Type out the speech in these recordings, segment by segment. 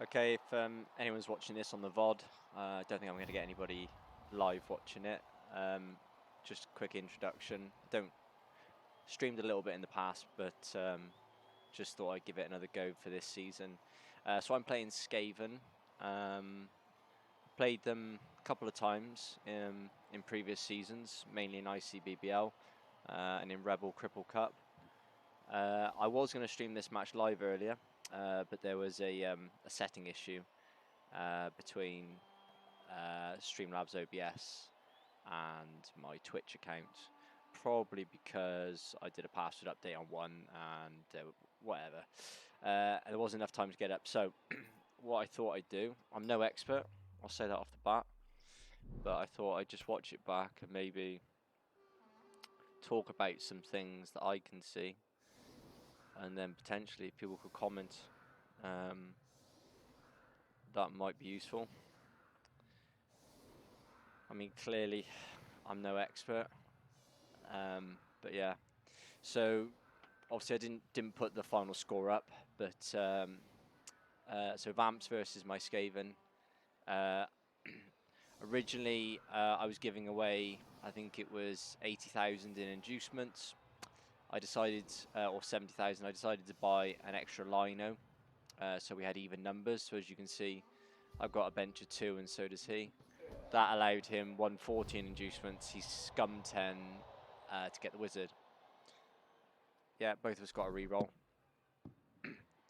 Okay, if anyone's watching this on the VOD, I don't think I'm going to get anybody live watching it. Just a quick introduction. Don't streamed a little bit in the past, but just thought I'd give it another go for this season. So I'm playing Skaven. Played them a couple of times in previous seasons, mainly in ICBBL and in Rebel Cripple Cup. I was going to stream this match live earlier, but there was a setting issue between Streamlabs OBS and my Twitch account, probably because I did a password update on one and whatever. And there wasn't enough time to get up. So what I thought I'd do, I'm no expert, I'll say that off the bat, but I thought I'd just watch it back and maybe talk about some things that I can see, and then potentially people could comment. That might be useful. I mean, clearly I'm no expert, but yeah. So obviously I didn't put the final score up, but so Vamps versus my Skaven. Originally I was giving away, I think it was 80,000 in inducements. I decided, or 70,000. I decided to buy an extra lino, so we had even numbers. So as you can see, I've got a bench of 2, and so does he. That allowed him 140 in inducements. He scummed 10 to get the wizard. Yeah, both of us got a reroll.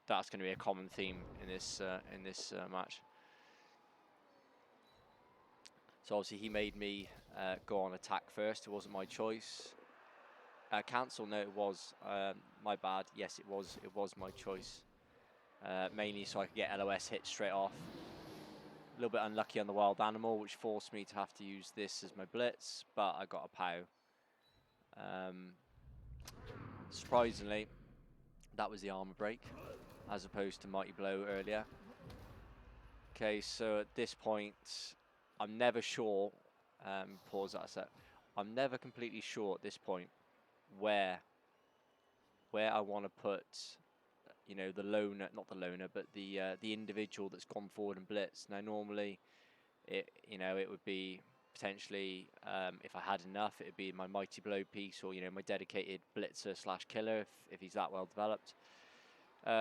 That's going to be a common theme in this match. So obviously he made me go on attack first. It wasn't my choice. Cancel? No, it was my bad. Yes, it was my choice. Mainly so I could get LOS hit straight off. A little bit unlucky on the wild animal, which forced me to have to use this as my blitz, but I got a POW. Surprisingly, that was the armor break, as opposed to Mighty Blow earlier. Okay, so at this point, I'm never sure, pause that a sec, I'm never completely sure at this point where I want to put, you know, the loner, not the loner, but the individual that's gone forward and blitzed. Now normally, it would be potentially, if I had enough, it would be my Mighty Blow piece, or my dedicated blitzer / killer if he's that well developed.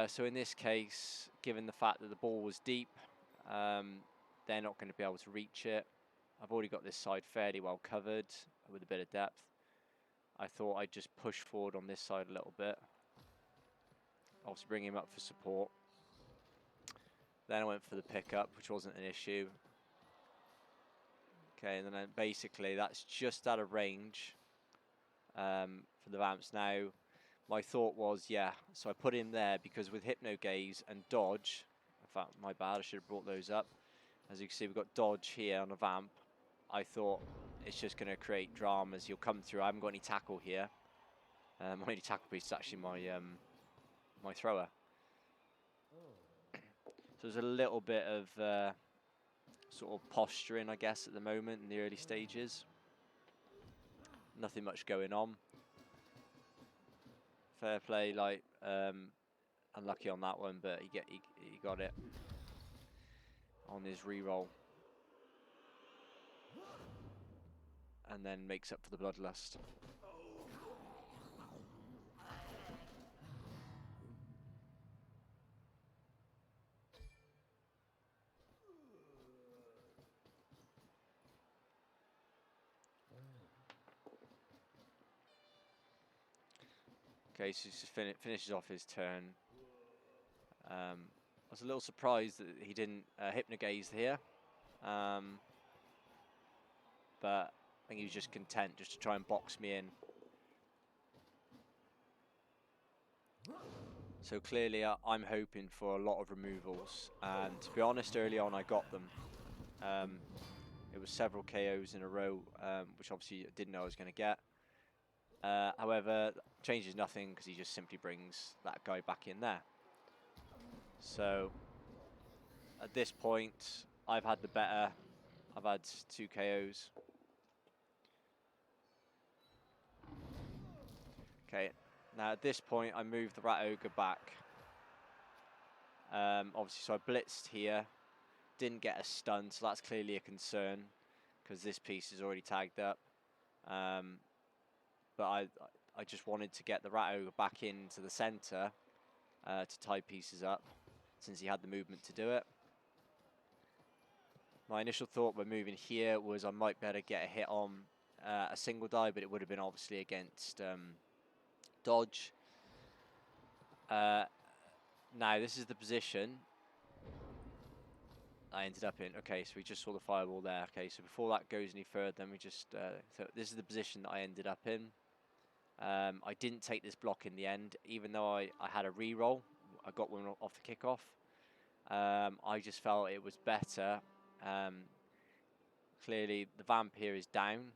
So in this case, given the fact that the ball was deep, they're not going to be able to reach it. I've already got this side fairly well covered with a bit of depth. I thought I'd just push forward on this side a little bit. Obviously bring him up for support. Then I went for the pickup, which wasn't an issue. Okay, and then basically that's just out of range for the Vamps. Now, my thought was, yeah, so I put him there because with Hypno Gaze and Dodge, in fact, my bad, I should have brought those up. As you can see, we've got Dodge here on a Vamp. I thought it's just going to create dramas. He'll come through. I haven't got any tackle here. My only tackle piece is actually my my thrower. So there's a little bit of sort of posturing, I guess, at the moment in the early stages. Nothing much going on. Fair play, like unlucky on that one, but he got it on his reroll, and then makes up for the bloodlust. Okay, so he just finishes off his turn. I was a little surprised that he didn't Hypnogaze here, but I think he was just content just to try and box me in. So clearly I'm hoping for a lot of removals, and to be honest, early on I got them. It was several KOs in a row, which obviously I didn't know I was going to get. However, changes nothing because he just simply brings that guy back in there. So at this point, I've had the better. I've had 2 KOs. Okay, now at this point, I move the Rat Ogre back. Obviously, so I blitzed here, didn't get a stun, so that's clearly a concern because this piece is already tagged up. But I just wanted to get the Rat Ogre back into the centre to tie pieces up, since he had the movement to do it. My initial thought when moving here was I might better get a hit on a single die, but it would have been obviously against dodge. Now this is the position I ended up in. Okay, so we just saw the fireball there. Okay, so before that goes any further, then we just... so this is the position that I ended up in. I didn't take this block in the end, even though I had a re-roll. I got one off the kickoff. I just felt it was better. Clearly, the Vamp here is down.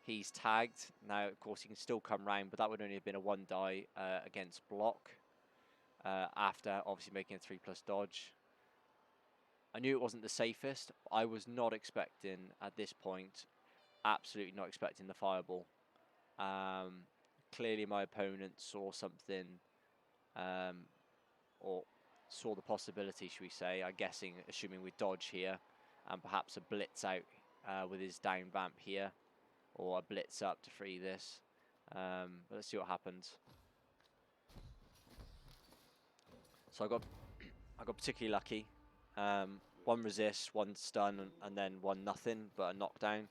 He's tagged. Now, of course, he can still come round, but that would only have been a 1 die against block. After, obviously, making a 3+ dodge. I knew it wasn't the safest. I was not expecting, at this point, absolutely not expecting the fireball. Clearly my opponent saw something, or saw the possibility, should we say, I'm guessing, assuming we dodge here, and perhaps a blitz out with his down Vamp here, or a blitz up to free this. But let's see what happens. So I got particularly lucky. 1 resist, 1 stun, and then 1 nothing, but a knockdown.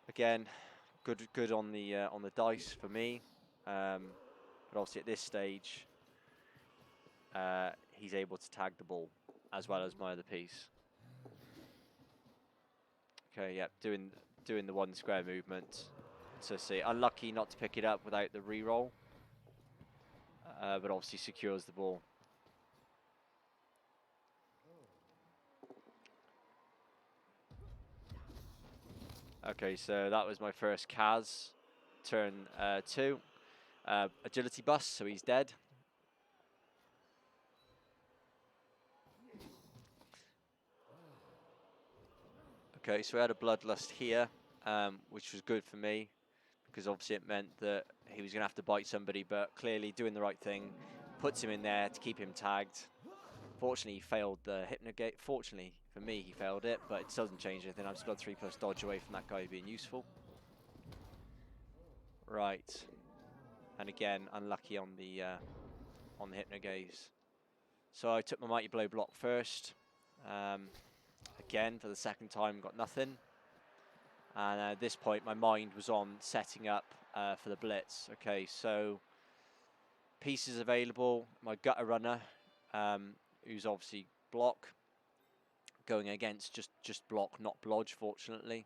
Again, good on the dice for me, but obviously at this stage, he's able to tag the ball as well as my other piece. Okay, yeah, doing the 1 square movement. So see, unlucky not to pick it up without the re-roll, but obviously secures the ball. Okay, so that was my first Kaz, turn 2. Agility bust, so he's dead. Okay, so we had a Bloodlust here, which was good for me, because obviously it meant that he was going to have to bite somebody, but clearly doing the right thing, puts him in there to keep him tagged. Fortunately, he failed the Hypnogate. Fortunately for me, he failed it, but it doesn't change anything. I'm still 3+ dodge away from that guy being useful. Right, and again, unlucky on the Hypnogaze. So I took my Mighty Blow block first. Again, for the second time, got nothing. And at this point, my mind was on setting up for the blitz. Okay, so pieces available. My Gutter Runner, who's obviously block, going against just block, not blodge, fortunately.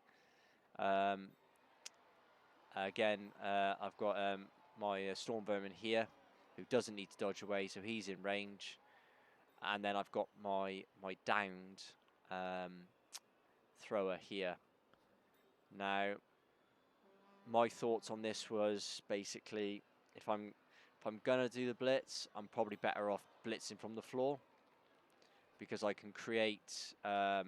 Again, I've got my Storm Vermin here, who doesn't need to dodge away, so he's in range. And then I've got my downed thrower here. Now, my thoughts on this was basically, if I'm gonna do the blitz, I'm probably better off blitzing from the floor, because I can create the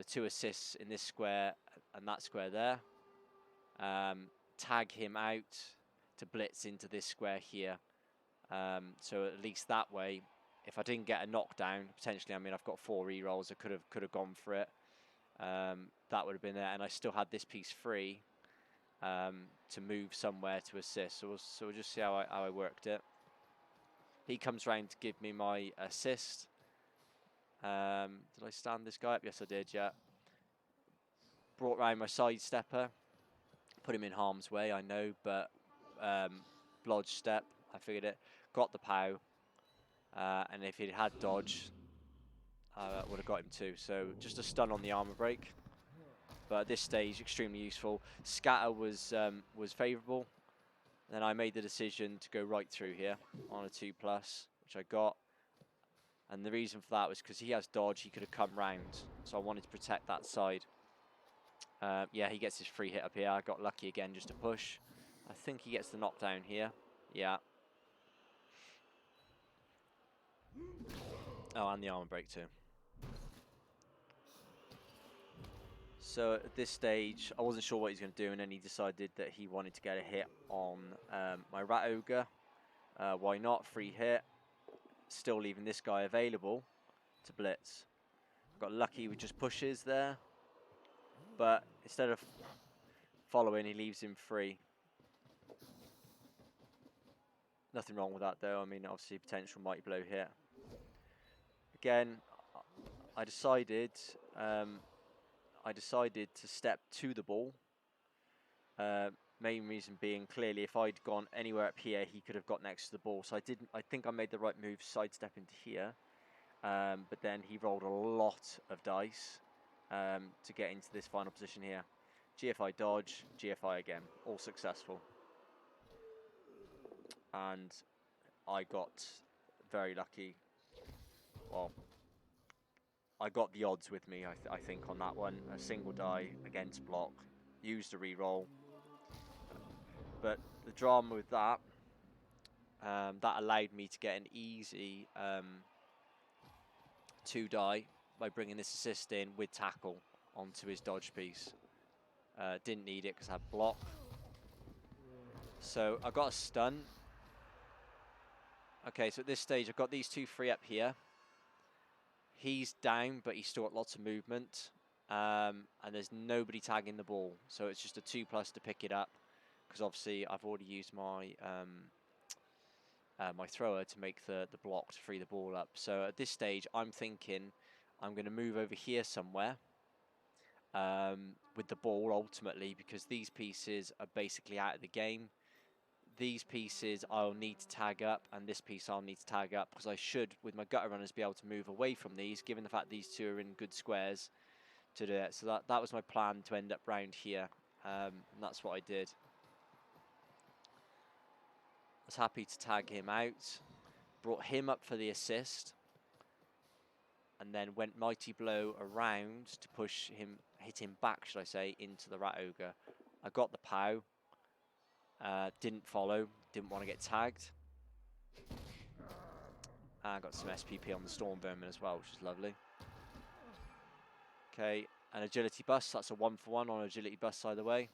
2 assists in this square and that square there. Tag him out to blitz into this square here. So at least that way, if I didn't get a knockdown, potentially, I mean, I've got 4 re-rolls, I could have gone for it. That would have been there, and I still had this piece free to move somewhere to assist. So we'll just see how I worked it. He comes round to give me my assist. Did I stand this guy up? Yes, I did, yeah. Brought round my sidestepper. Put him in harm's way, I know, but blodge step, I figured it. Got the POW. And if he'd had dodge, I would have got him too. So just a stun on the armor break. But at this stage, extremely useful. Scatter was favourable. Then I made the decision to go right through here on a 2+, which I got. And the reason for that was because he has dodge, he could have come round. So I wanted to protect that side. Yeah, he gets his free hit up here. I got lucky again just to push. I think he gets the knockdown here. Yeah. Oh, and the armor break too. So at this stage, I wasn't sure what he was going to do, and then he decided that he wanted to get a hit on my Rat Ogre. Why not? Free hit. Still leaving this guy available to blitz. Got lucky with just pushes there. But instead of following, he leaves him free. Nothing wrong with that though. I mean, obviously potential mighty blow here. Again, I decided to step to the ball. Main reason being, clearly, if I'd gone anywhere up here, he could have got next to the ball. So I think I made the right move, sidestep into here. But then he rolled a lot of dice to get into this final position here. GFI dodge, GFI again, all successful. And I got very lucky. Well, I got the odds with me, I think, on that one. A single die against block, used a reroll. But the drama with that, that allowed me to get an easy 2 die by bringing this assist in with tackle onto his dodge piece. Didn't need it because I had block. So I got a stun. Okay, so at this stage I've got these 2 free up here. He's down, but he's still got lots of movement. And there's nobody tagging the ball. So it's just a 2+ to pick it up. Because obviously I've already used my my thrower to make the block to free the ball up. So at this stage I'm thinking I'm going to move over here somewhere with the ball ultimately, because these pieces are basically out of the game. These pieces I'll need to tag up, and this piece I'll need to tag up, because I should, with my gutter runners, be able to move away from these, given the fact these 2 are in good squares to do it. So that was my plan, to end up round here, and that's what I did. I was happy to tag him out, brought him up for the assist, and then went mighty blow around to push him, hit him back, should I say, into the Rat Ogre. I got the POW. Didn't follow, didn't want to get tagged. I got some SPP on the Storm Vermin as well, which is lovely. Okay, an agility bust, that's a 1-for-1 on agility bust either way.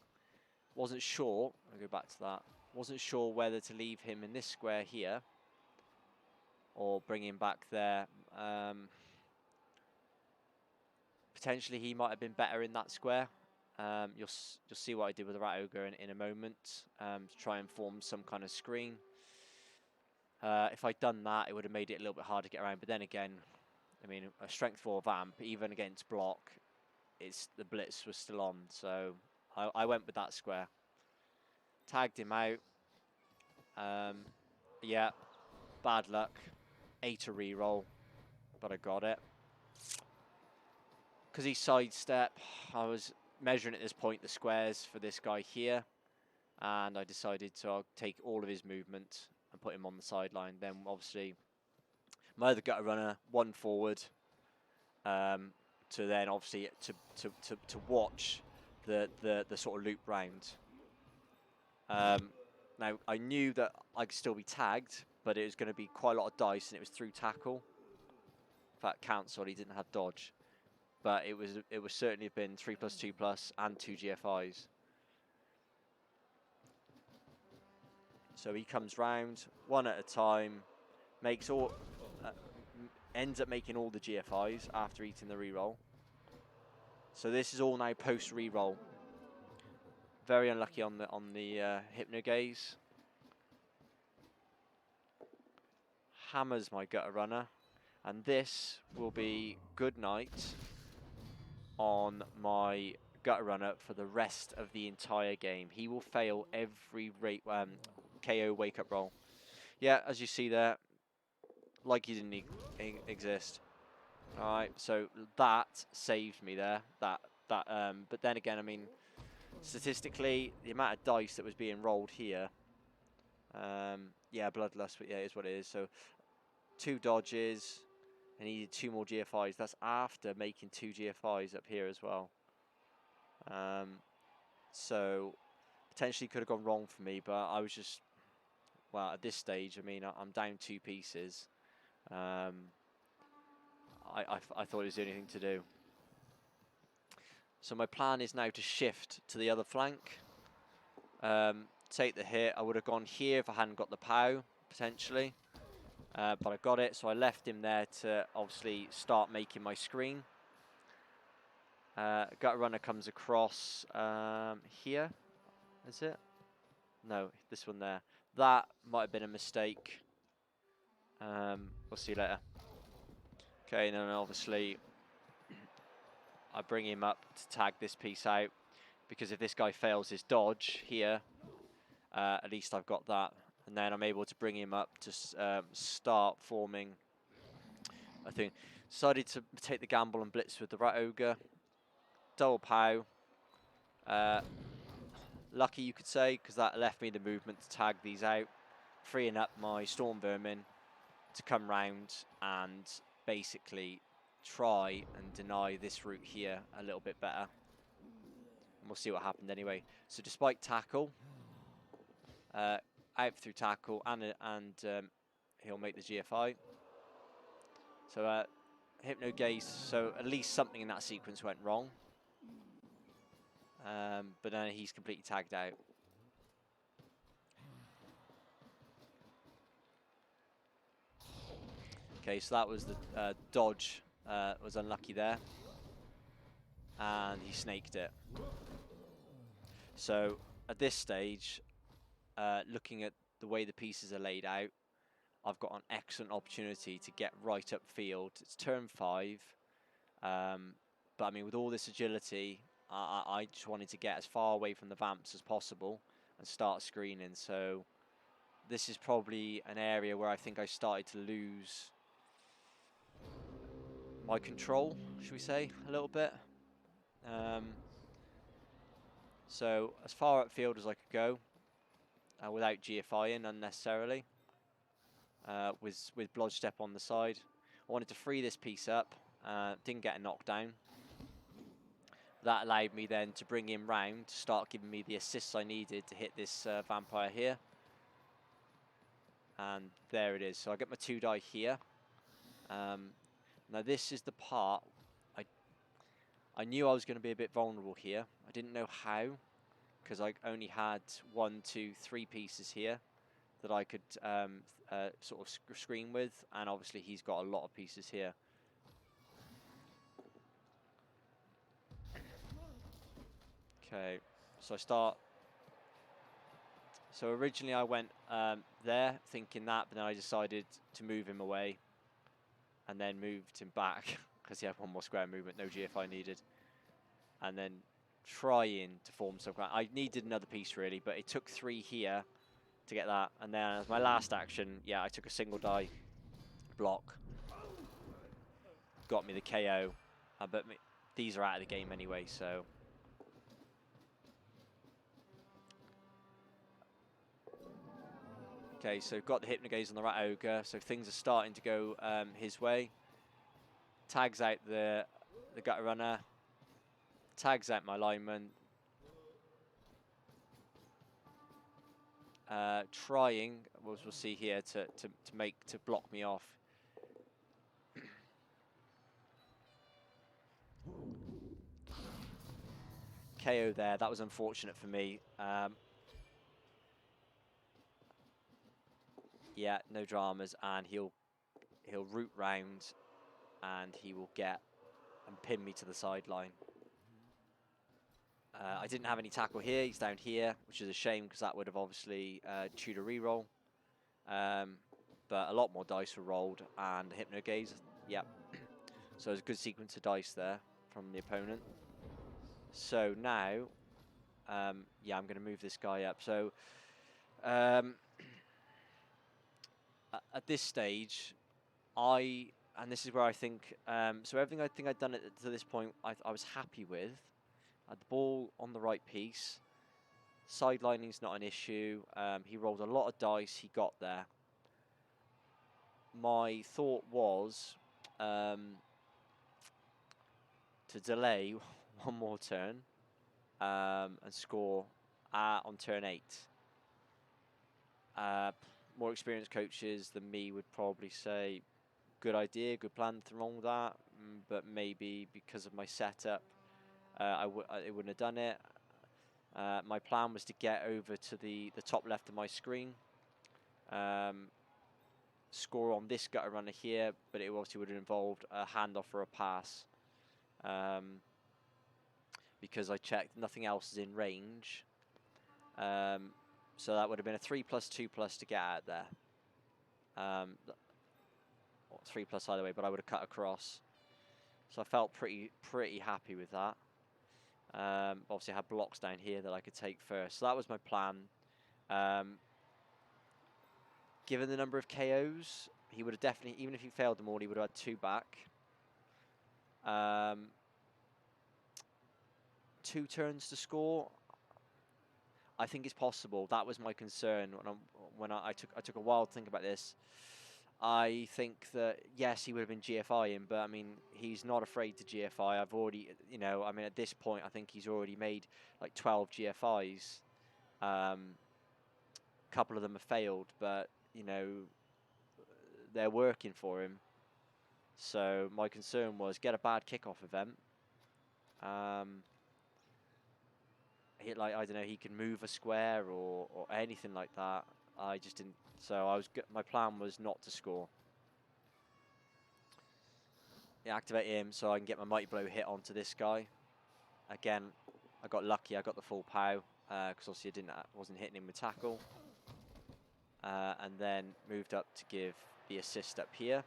Wasn't sure, I'll go back to that. Wasn't sure whether to leave him in this square here or bring him back there. Potentially he might have been better in that square. You'll see what I did with the Rat Ogre in a moment, to try and form some kind of screen. If I'd done that, it would have made it a little bit harder to get around. But then again, I mean, a strength 4 Vamp, even against block, the blitz was still on. So I went with that square. Tagged him out. Yeah, bad luck. 8 a reroll, but I got it. Because he sidestep, I was measuring at this point the squares for this guy here, and I decided to take all of his movement and put him on the sideline. Then obviously my other gutter runner, 1 forward, to then obviously to watch the sort of loop round. Now I knew that I could still be tagged, but it was going to be quite a lot of dice, and it was through tackle. In fact, cancelled. He didn't have dodge. But it was certainly have been 3+, 2+, and 2 GFIs. So he comes round, 1 at a time, makes all, ends up making all the GFIs after eating the reroll. So this is all now post reroll. Very unlucky on the Hypno Gaze. Hammers my gutter runner, and this will be good night on my gutter runner for the rest of the entire game. He will fail every KO wake up roll. Yeah, as you see there, like he didn't exist. All right, so that saved me there. But then again, I mean, statistically, the amount of dice that was being rolled here. Yeah, bloodlust, but yeah, it is what it is. So 2 dodges. I needed 2 more GFIs. That's after making 2 GFIs up here as well. So potentially could have gone wrong for me, but I was just, well, at this stage, I mean, I'm down 2 pieces. I thought it was the only thing to do. So my plan is now to shift to the other flank. Take the hit. I would have gone here if I hadn't got the POW. potentially. But I got it, so I left him there to obviously start making my screen. Gut runner comes across here, is it? No, this one there. That might have been a mistake. We'll see later. Okay, and then obviously I bring him up to tag this piece out, because if this guy fails his dodge here, at least I've got that. And then I'm able to bring him up to start forming. I think decided to take the gamble and blitz with the Rat Ogre. Double pow. Lucky, you could say, because that left me the movement to tag these out, freeing up my Storm Vermin to come round and basically try and deny this route here a little bit better. And we'll see what happened anyway. So despite tackle, out through tackle, and he'll make the GFI. So Hypno Gaze, so at least something in that sequence went wrong. But then he's completely tagged out. Okay, so that was the dodge, was unlucky there. And he snaked it. So at this stage, looking at the way the pieces are laid out, I've got an excellent opportunity to get right upfield. It's turn 5. But I mean, with all this agility, I just wanted to get as far away from the Vamps as possible and start screening. So this is probably an area where I think I started to lose my control, should we say, a little bit. So as far upfield as I could go, without GFIing unnecessarily, with Blodge Step on the side. I wanted to free this piece up, didn't get a knockdown. That allowed me then to bring him round, to start giving me the assists I needed to hit this vampire here. And there it is. So I get my 2 die here. Now this is the part, I knew I was going to be a bit vulnerable here. I didn't know how, because I only had 1, 2, 3 pieces here that I could sort of screen with, and obviously he's got a lot of pieces here. Okay, so I start. So originally I went there thinking that, but then I decided to move him away and then moved him back because he had 1 more square movement, no GFI needed. And then trying to form some ground. I needed another piece really, but it took 3 here to get that. And then as my last action, yeah, I took a single die block. Got me the KO. But these are out of the game anyway, so. Okay, so got the Hypnogaze on the Rat Ogre, so things are starting to go his way. Tags out the Gutter Runner. Tags out my lineman. Trying, as we'll see here, to block me off. KO there. That was unfortunate for me. Yeah, no dramas, and he'll root round, and he will get and pin me to the sideline. I didn't have any tackle here. He's down here, which is a shame because that would have obviously chewed a reroll. But a lot more dice were rolled, and Hypnogaze. Yep. So there's a good sequence of dice there from the opponent. So now, yeah, I'm going to move this guy up. So at this stage, and this is where I think, so everything I think I'd done to this point, I was happy with. I had the ball on the right piece. Sidelining's not an issue. He rolled a lot of dice. He got there. My thought was to delay 1 more turn and score on turn 8. More experienced coaches than me would probably say, good idea, good plan, nothing wrong with that. But maybe because of my setup, it wouldn't have done it. My plan was to get over to the top left of my screen, score on this gutter runner here, but it obviously would have involved a handoff or a pass. Because I checked, nothing else is in range. So that would have been a 3+2+ to get out there. 3+ either way, but I would have cut across. So I felt pretty happy with that. Obviously, I had blocks down here that I could take first. So that was my plan. Given the number of KOs, he would have definitely, even if he failed them all, he would have had 2 back. 2 turns to score. I think it's possible. That was my concern when I took a while to think about this. I think that yes, he would have been GFIing, but I mean he's not afraid to GFI. I've already, you know, I mean at this point I think he's already made like 12 GFIs. A couple of them have failed, but you know they're working for him. So my concern was get a bad kickoff event. Like I don't know, he can move a square or anything like that. I just didn't. So my plan was not to score. Yeah, activate him so I can get my mighty blow hit onto this guy. Again, I got lucky. I got the full pow because obviously I wasn't hitting him with tackle. And then moved up to give the assist up here.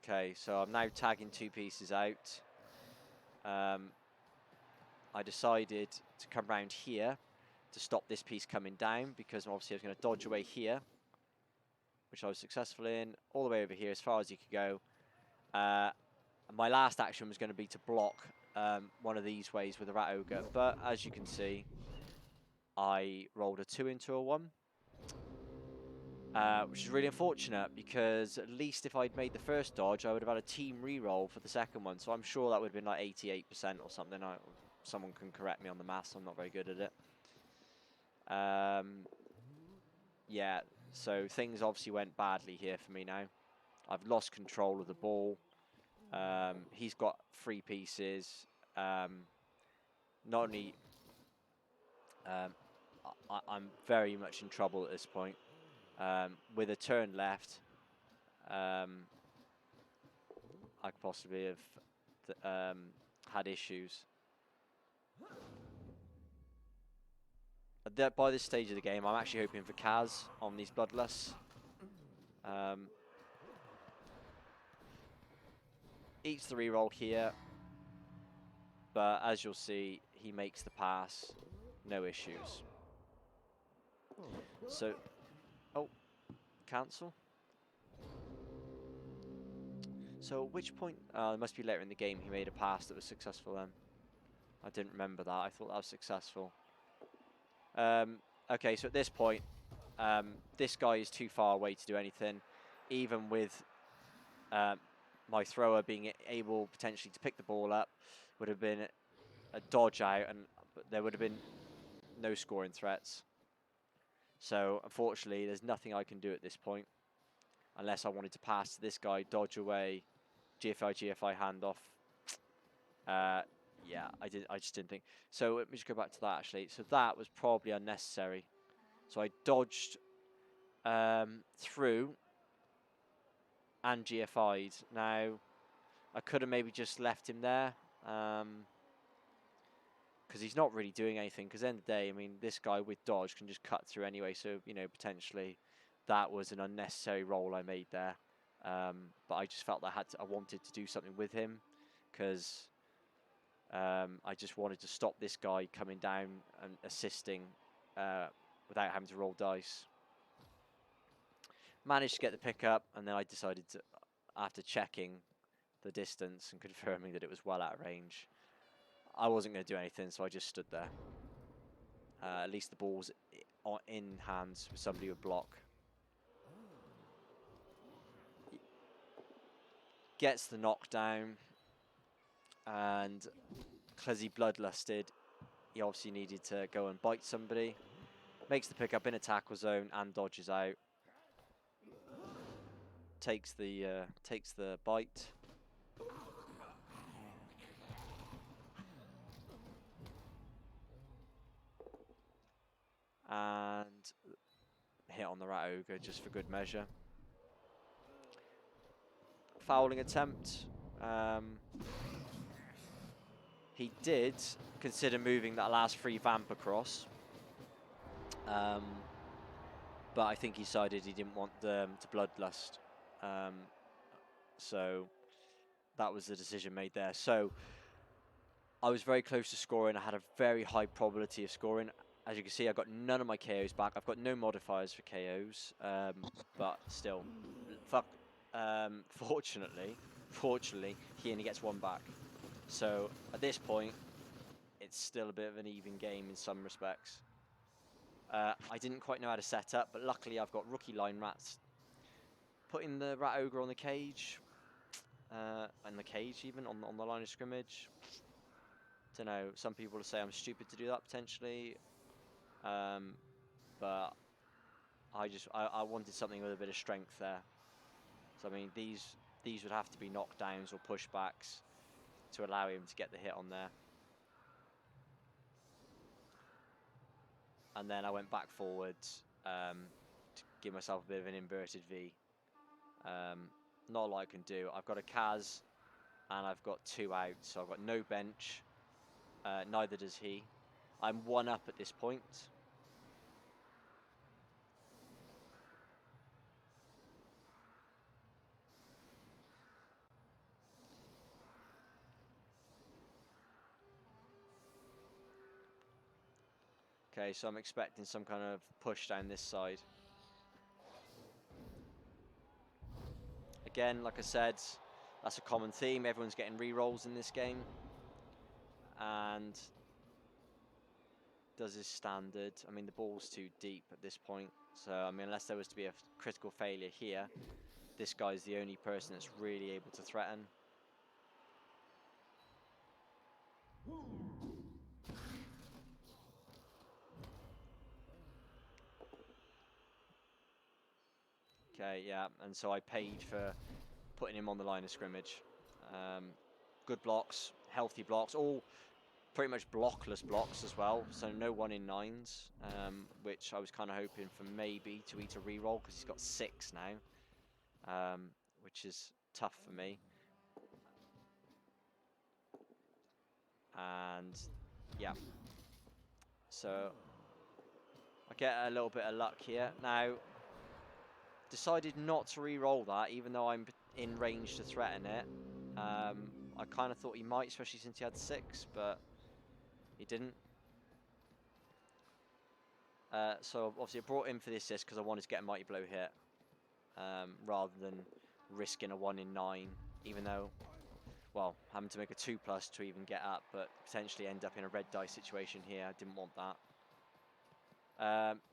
Okay, so I'm now tagging 2 pieces out. I decided to come around here to stop this piece coming down because obviously I was going to dodge away here, which I was successful in, all the way over here as far as he could go. And my last action was going to be to block one of these ways with a rat ogre, but as you can see, I rolled a 2 into a 1. Which is really unfortunate because at least if I'd made the first dodge, I would have had a team reroll for the second one. So I'm sure that would have been like 88% or something. Someone can correct me on the maths. I'm not very good at it. Yeah, so things obviously went badly here for me now. I've lost control of the ball. He's got 3 pieces. Not only... I'm very much in trouble at this point. With a turn left, I could possibly have had issues. By this stage of the game, I'm actually hoping for Kaz on these Bloodlusts. Eats the reroll here, but as you'll see, he makes the pass, no issues. So, oh, cancel. So at which point, it must be later in the game, he made a pass that was successful then. I didn't remember that, I thought that was successful. Okay, so at this point, this guy is too far away to do anything, even with my thrower being able potentially to pick the ball up. Would have been a dodge out, and there would have been no scoring threats. So unfortunately, there's nothing I can do at this point, unless I wanted to pass to this guy, dodge away, GFI handoff. Yeah, I just didn't think. So let me just go back to that actually. So that was probably unnecessary. So I dodged through and GFI'd. Now, I could have maybe just left him there. Because he's not really doing anything. Because at the end of the day, I mean, this guy with dodge can just cut through anyway. So, you know, potentially that was an unnecessary roll I made there. But I just felt that I wanted to do something with him. Because I just wanted to stop this guy coming down and assisting without having to roll dice. Managed to get the pickup, and then I decided to, after checking the distance and confirming that it was well out of range, I wasn't going to do anything, so I just stood there. At least the ball's in hands with somebody with block. Gets the knockdown, and because he bloodlusted, he obviously needed to go and bite somebody. Makes the pickup in a tackle zone and dodges out. Takes the bite. and hit on the Rat Ogre just for good measure. Fouling attempt. He did consider moving that last free Vamp across. But I think he decided he didn't want them to bloodlust. So that was the decision made there. So I was very close to scoring. I had a very high probability of scoring. As you can see, I got none of my KOs back. I've got no modifiers for KOs, but still, fortunately, he only gets one back. So at this point, it's still a bit of an even game in some respects. I didn't quite know how to set up, but luckily I've got rookie line rats. Putting the Rat Ogre on the cage, even on the line of scrimmage. Don't know. Some people will say I'm stupid to do that potentially, but I wanted something with a bit of strength there. So I mean these would have to be knockdowns or pushbacks to allow him to get the hit on there. And then I went back forwards to give myself a bit of an inverted V. Not a lot I can do. I've got a Kaz and I've got 2 out, so I've got no bench. Neither does he. I'm 1 up at this point. Okay, so I'm expecting some kind of push down this side. Again, like I said, that's a common theme. Everyone's getting re-rolls in this game. And does his standard. I mean, the ball's too deep at this point. So, I mean, unless there was to be a critical failure here, this guy's the only person that's really able to threaten. Okay, yeah, and so I paid for putting him on the line of scrimmage. Good blocks, healthy blocks, all pretty much blockless blocks as well, so no 1 in 9s, which I was kind of hoping for maybe to eat a reroll because he's got 6 now, which is tough for me. And yeah, so I get a little bit of luck here. Now, decided not to re-roll that, even though I'm in range to threaten it. I kind of thought he might, especially since he had 6, but he didn't. So obviously I brought him for the assist because I wanted to get a Mighty Blow hit, rather than risking a 1 in 9, even though, well, having to make a 2+ to even get up, but potentially end up in a red die situation here. I didn't want that.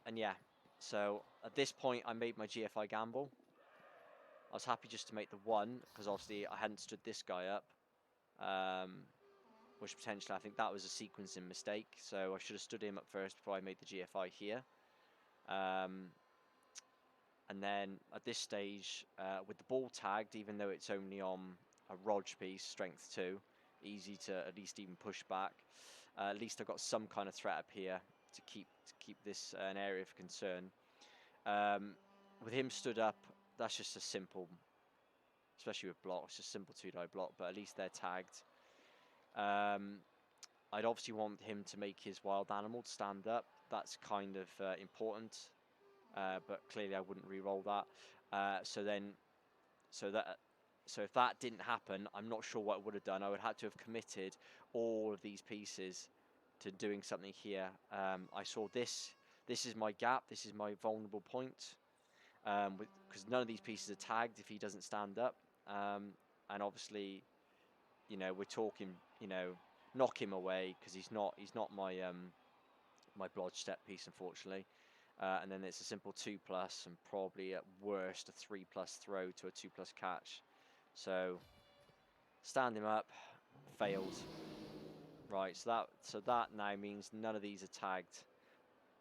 And yeah, so at this point I made my GFI gamble. I was happy just to make the 1 because obviously I hadn't stood this guy up, which potentially I think that was a sequencing mistake. So I should have stood him up first before I made the GFI here. And then at this stage, with the ball tagged, even though it's only on a Rog piece, strength 2, easy to at least even push back. At least I've got some kind of threat up here to keep this an area of concern. With him stood up, that's just a simple, especially with blocks, just simple 2-die block, but at least they're tagged. I'd obviously want him to make his wild animal stand up. That's kind of important, but clearly I wouldn't re-roll that. So if that didn't happen, I'm not sure what I would have done. I would have to have committed all of these pieces to doing something here. I saw this. This is my gap. This is my vulnerable point. Because none of these pieces are tagged if he doesn't stand up. And obviously, you know, we're talking, you know, knock him away because he's not my my blodge step piece, unfortunately. And then it's a simple 2+ and probably at worst a 3+ throw to a 2+ catch. So stand him up, failed. Right, so that now means none of these are tagged.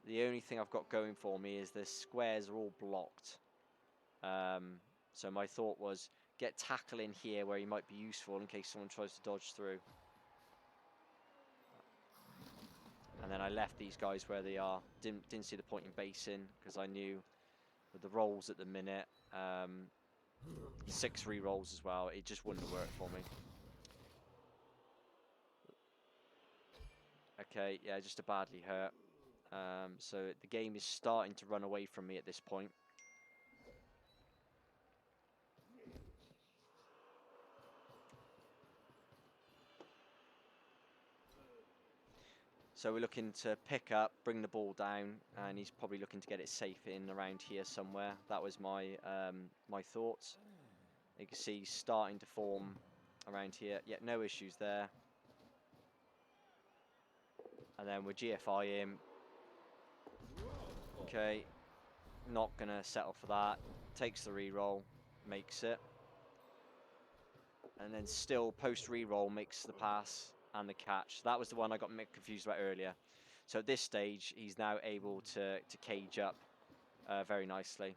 The only thing I've got going for me is the squares are all blocked. So my thought was get tackle in here where he might be useful in case someone tries to dodge through. And then I left these guys where they are. Didn't see the point in basing, because I knew with the rolls at the minute, 6 re-rolls as well, it just wouldn't have worked for me. Okay, yeah, just a badly hurt. So the game is starting to run away from me at this point. So we're looking to pick up, bring the ball down, and he's probably looking to get it safe in around here somewhere. That was my my thoughts. You can see he's starting to form around here. Yeah, no issues there. And then we're GFI him. Okay, not gonna settle for that. Takes the re-roll, makes it. And then still post re-roll makes the pass and the catch. That was the one I got confused about earlier. So at this stage, he's now able to cage up very nicely.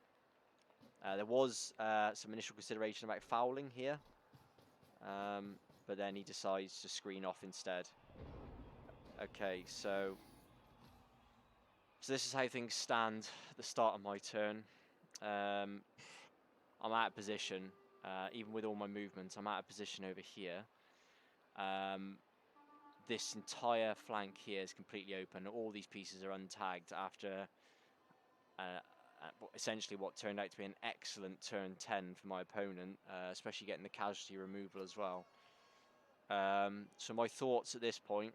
There was some initial consideration about fouling here, but then he decides to screen off instead. Okay, so this is how things stand at the start of my turn. I'm out of position, even with all my movements. I'm out of position over here. This entire flank here is completely open. All these pieces are untagged after essentially what turned out to be an excellent turn 10 for my opponent, especially getting the casualty removal as well. So my thoughts at this point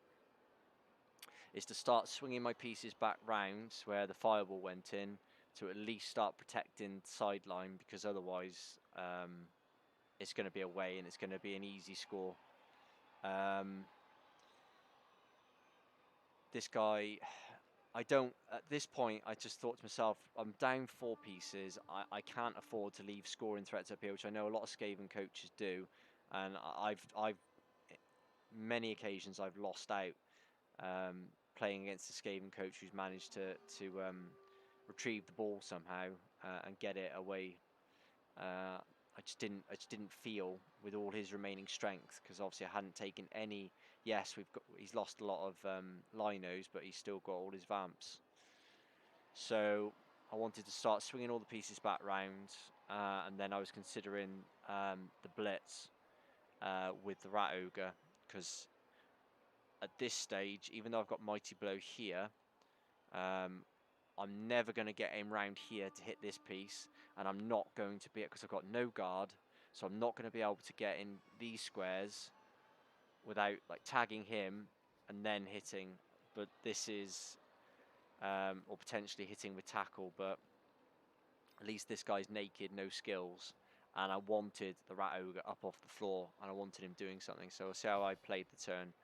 is to start swinging my pieces back round where the fireball went in, to at least start protecting the sideline, because otherwise it's going to be away and it's going to be an easy score. This guy, at this point, I just thought to myself, I'm down 4 pieces. I can't afford to leave scoring threats up here, which I know a lot of Skaven coaches do. And I've many occasions I've lost out playing against a Skaven coach who's managed to retrieve the ball somehow and get it away. I just didn't feel with all his remaining strength, because obviously I hadn't taken any. Yes, he's lost a lot of linos, but he's still got all his vamps. So I wanted to start swinging all the pieces back round, and then I was considering the blitz with the rat ogre, because at this stage, even though I've got mighty blow here, I'm never going to get him round here to hit this piece, and I'm not going to be, because I've got no guard, so I'm not going to be able to get in these squares without like tagging him and then hitting. But this is, or potentially hitting with tackle, but at least this guy's naked, no skills, and I wanted the rat ogre up off the floor, and I wanted him doing something. So we'll see how I played the turn.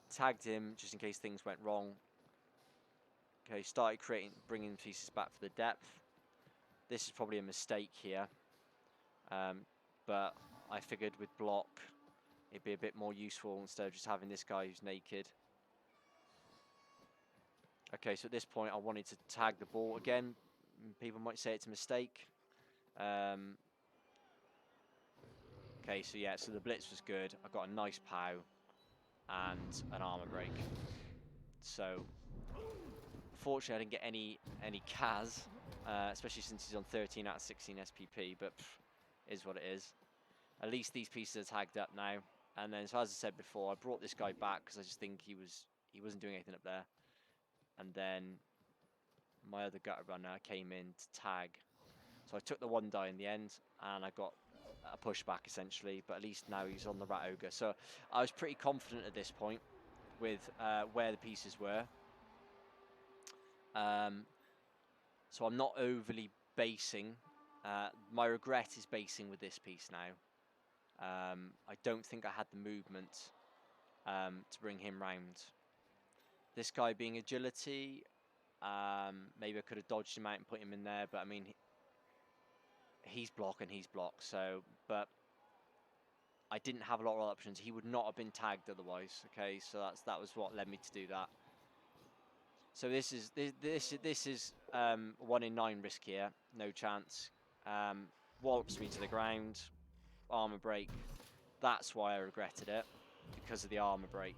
Tagged him just in case things went wrong. Okay, started bringing pieces back for the depth. This is probably a mistake here, but I figured with block it'd be a bit more useful instead of just having this guy who's naked. Okay, so at this point I wanted to tag the ball again. People might say it's a mistake. Okay, so yeah, so the blitz was good. I got a nice pow and an armor break. So fortunately I didn't get any Kaz, especially since he's on 13 out of 16 SPP, but is what it is. At least these pieces are tagged up now. And then, so as I said before, I brought this guy back because I just think he wasn't doing anything up there. And then my other gutter runner came in to tag. So I took the 1 die in the end, and I got a pushback essentially. But at least now he's on the rat ogre. So I was pretty confident at this point with where the pieces were. So I'm not overly basing. My regret is basing with this piece now. I don't think I had the movement to bring him round. This guy being agility, maybe I could have dodged him out and put him in there, but I mean, he's block and he's block. So, but I didn't have a lot of options. He would not have been tagged otherwise. Okay, so that was what led me to do that. So this is 1 in 9 risk here, no chance. Wallops me to the ground, armor break. That's why I regretted it, because of the armor break.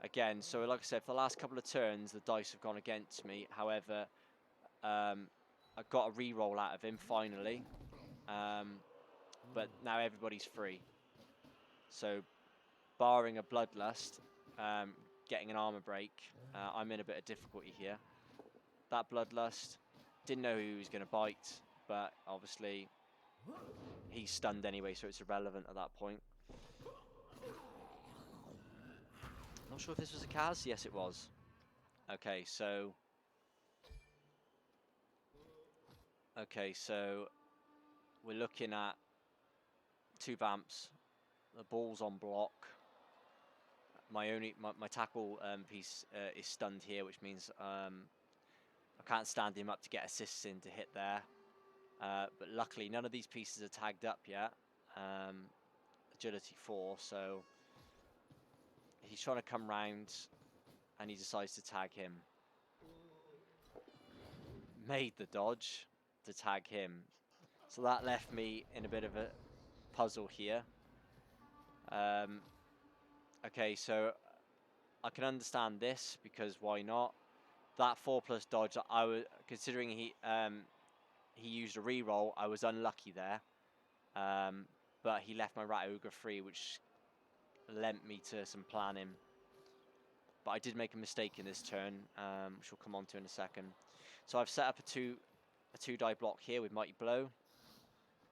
again, so like I said, for the last couple of turns, the dice have gone against me. However, I got a re-roll out of him finally, but now everybody's free. So, barring a bloodlust, getting an armor break, I'm in a bit of difficulty here. That bloodlust, didn't know who he was going to bite, but obviously he's stunned anyway, so it's irrelevant at that point. Not sure if this was a Kaz. Yes, it was. Okay, so we're looking at 2 Vamps. The ball's on block. My tackle piece is stunned here, which means I can't stand him up to get assists in to hit there. But luckily, none of these pieces are tagged up yet. Agility 4, so he's trying to come round, and he decides to tag him. Made the dodge to tag him, so that left me in a bit of a puzzle here. Okay, so I can understand this because why not? That 4+ dodge, I was considering he used a reroll. I was unlucky there, but he left my Rat Ogre free, which lent me to some planning. But I did make a mistake in this turn, which we'll come on to in a second. So I've set up a two die block here with Mighty Blow,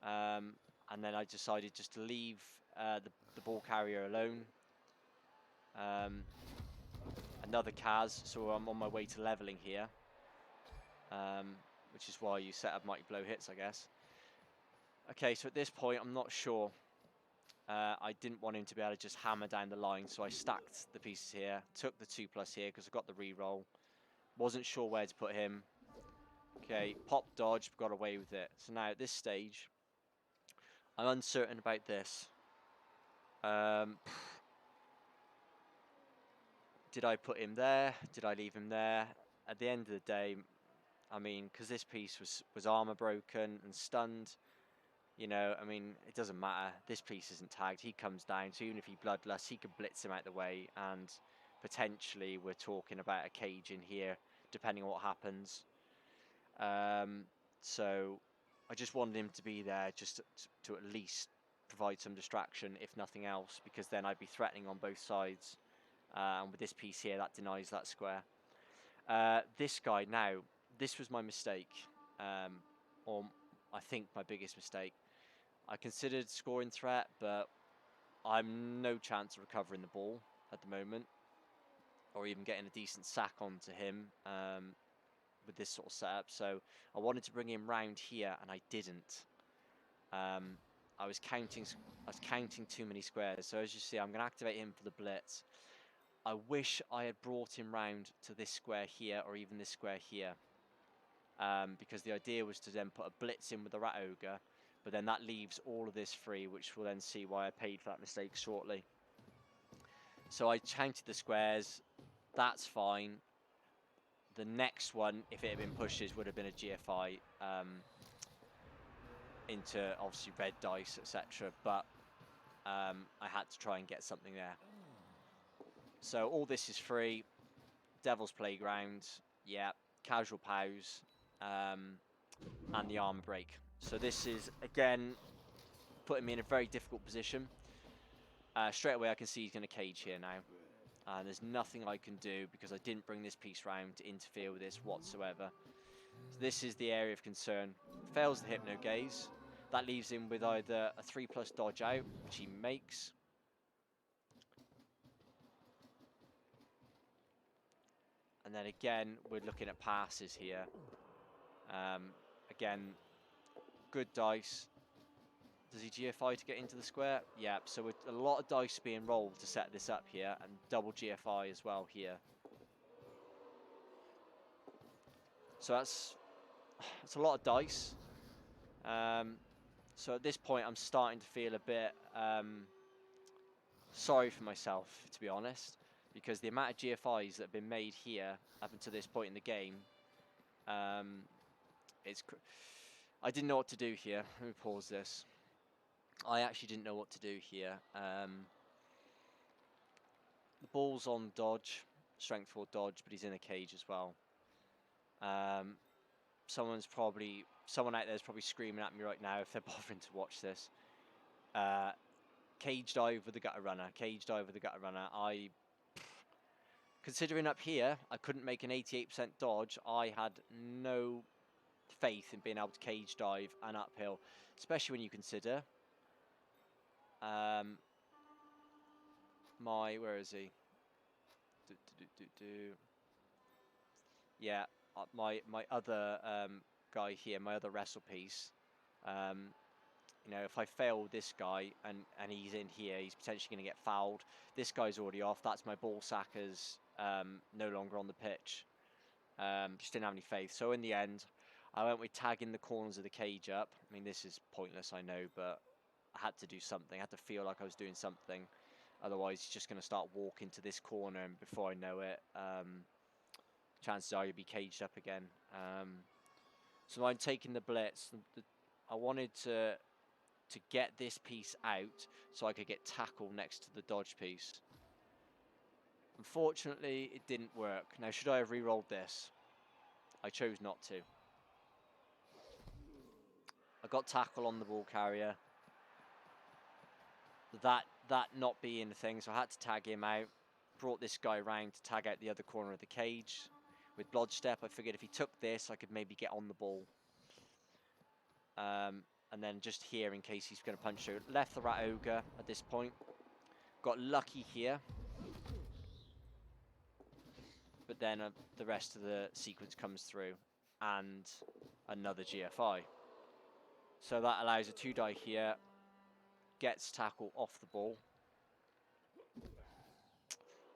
and then I decided just to leave the ball carrier alone. Another Kaz, so I'm on my way to leveling here, which is why you set up Mighty Blow hits, I guess. Okay, so at this point, I'm not sure. I didn't want him to be able to just hammer down the line, so I stacked the pieces here, took the 2+ here because I got the reroll. Wasn't sure where to put him. Okay, pop dodge, got away with it. So now at this stage, I'm uncertain about this. Did I put him there? Did I leave him there? At the end of the day, I mean, because this piece was armor broken and stunned, you know, I mean, it doesn't matter. This piece isn't tagged. He comes down, so even if he bloodlusts, he could blitz him out the way, and potentially we're talking about a cage in here, depending on what happens. So I just wanted him to be there just to at least provide some distraction, if nothing else, because then I'd be threatening on both sides. And with this piece here, that denies that square. This guy now, this was my mistake, or I think my biggest mistake. I considered scoring threat, but I'm no chance of recovering the ball at the moment, or even getting a decent sack onto him with this sort of setup. So I wanted to bring him round here, and I didn't. I was counting too many squares. So as you see, I'm going to activate him for the blitz. I wish I had brought him round to this square here, or even this square here, because the idea was to then put a blitz in with the Rat Ogre, but then that leaves all of this free, which we'll then see why I paid for that mistake shortly. So I counted the squares. That's fine. The next one, if it had been pushes, would have been a GFI into obviously red dice, etc. But I had to try and get something there. So all this is free. Devil's Playground, yeah, Casual Pause, and the armor break. So this is, again, putting me in a very difficult position. Straight away I can see he's going to cage here now. There's nothing I can do because I didn't bring this piece round to interfere with this whatsoever. So this is the area of concern. Fails the Hypno Gaze. That leaves him with either a 3+ dodge out, which he makes. And then again, we're looking at passes here. Again, good dice. Does he GFI to get into the square? Yeah, so with a lot of dice being rolled to set this up here, and double GFI as well here. So that's a lot of dice. So at this point, I'm starting to feel a bit sorry for myself, to be honest, because the amount of GFIs that have been made here up until this point in the game, I didn't know what to do here. Let me pause this. I actually didn't know what to do here. The ball's on dodge, strength 4 dodge, but he's in a cage as well. Someone out there is probably screaming at me right now if they're bothering to watch this. Cage dive with the gutter runner. Cage dive with the gutter runner. Considering up here, I couldn't make an 88% dodge. I had no faith in being able to cage dive and uphill, especially when you consider where is he? Yeah, my other guy here, my other wrestle piece. You know, if I fail this guy and he's in here, he's potentially going to get fouled. This guy's already off. That's my ball sackers no longer on the pitch. Just didn't have any faith. So in the end, I went with tagging the corners of the cage up. I mean, this is pointless, I know, but I had to do something. I had to feel like I was doing something. Otherwise, he's just going to start walking to this corner, and before I know it, chances are you'll be caged up again. So I'm taking the blitz. I wanted to get this piece out so I could get tackle next to the dodge piece. Unfortunately, it didn't work. Now, should I have re-rolled this? I chose not to. I got tackle on the ball carrier. That not being the thing, so I had to tag him out. Brought this guy around to tag out the other corner of the cage. With Blood Step, I figured if he took this, I could maybe get on the ball. And then just here in case he's going to punch through. Left the Rat Ogre at this point. Got lucky here. But then the rest of the sequence comes through. And another GFI. So that allows a 2-die here. Gets tackle off the ball.